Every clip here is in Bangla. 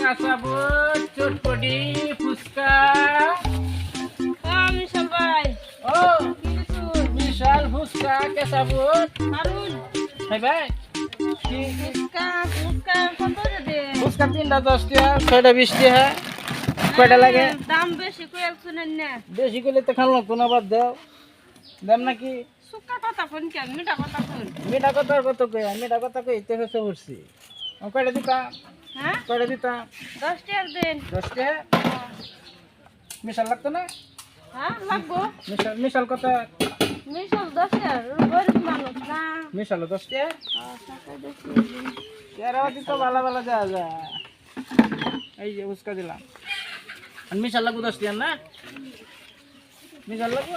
কাঁচাবুট চটপটি ফুচকা মিশাল ভাই ও বিশাল ফুচকা কাঁচাবুট হারুন হাই ভাই কি ফুচকা ফুচকা কত দে ফুচকা 3টা 10 টাকা 6টা 20 টাকা কয়টা লাগে দাম বেশি কই শুনেন না বেশি করলে তো খাল কোন বাদ দাও দাম নাকি সুক্কা কথা কোন কেন মিঠা কথা কোন মিঠা কথা কই তে হচ্ছে উঠছি কয়টা দিতা হ্যাঁ কয়টা দিতা 10 টাকা দেন 10 টাকা মিশাল লাগতো না হ্যাঁ লাগবো মিশাল কত মিশাল 10 টাকা গরিব মানুষ না মিশাল 10 টাকা টাকা বেশি তেরাবাতি তো ভালো ভালো দেওয়া যায় এই যে উস্কা দিলাম আর মিশাল লাগবো 10 টাকা না মিশাল লাগবো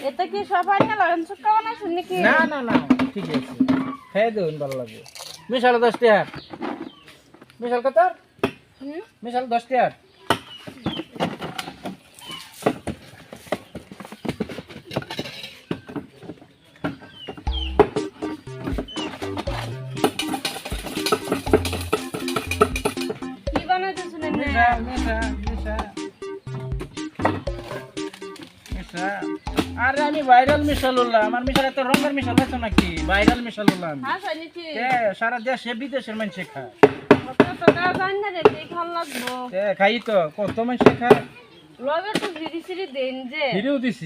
এটা কি সবাই না লাগান সুক্কা বানাইছেন নাকি না না না ঠিক আছে খেয়ে দেবেন ভালো লাগবে মিশাল 10 টাকা মিশাল কত মিশাল 10 টাকা কি বানাইতেছেন না আরে আমি ভাইরাল মিশাল হলাম আমার মিশাল এত রঙের মিশাল আছে নাকি ভাইরাল মিশাল হলাম হ্যাঁ জানিছি সারা দেশে বিদেশের মানুষ খায় কত টাকা জানি না রে ভাল লাগবো খাই তো কত মানুষ খায় লগে তো ফিরি ফিরি দেন যে ফিরিও দিছি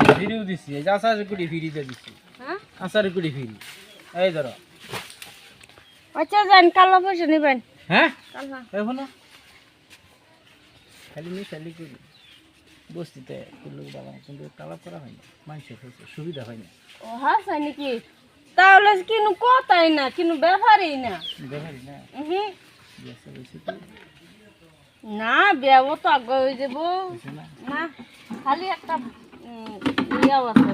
এই যে আচার কুড়ি ফিরি দিয়ে দিছি হ্যাঁ আচার কুড়ি ফিরি এই ধরো আচ্ছা যান কালো পয়সা নেবেন হ্যাঁ কালো এখন খালি মিশালি করি বস্তিতে কুল্লু বাবা কিন্তু কালাপ করা হয় না মানুষের হয়েছে সুবিধা হয় না ও হ্যাঁ জানি নাকি তাহলে কিনু কথাই না কিনু ব্যাপারই না দেখারি না হুম বেশি বেশি তো না বিয়াবো তো আগে হয়ে যাবো হয়েছে না না খালি একটা ইয়াও আছে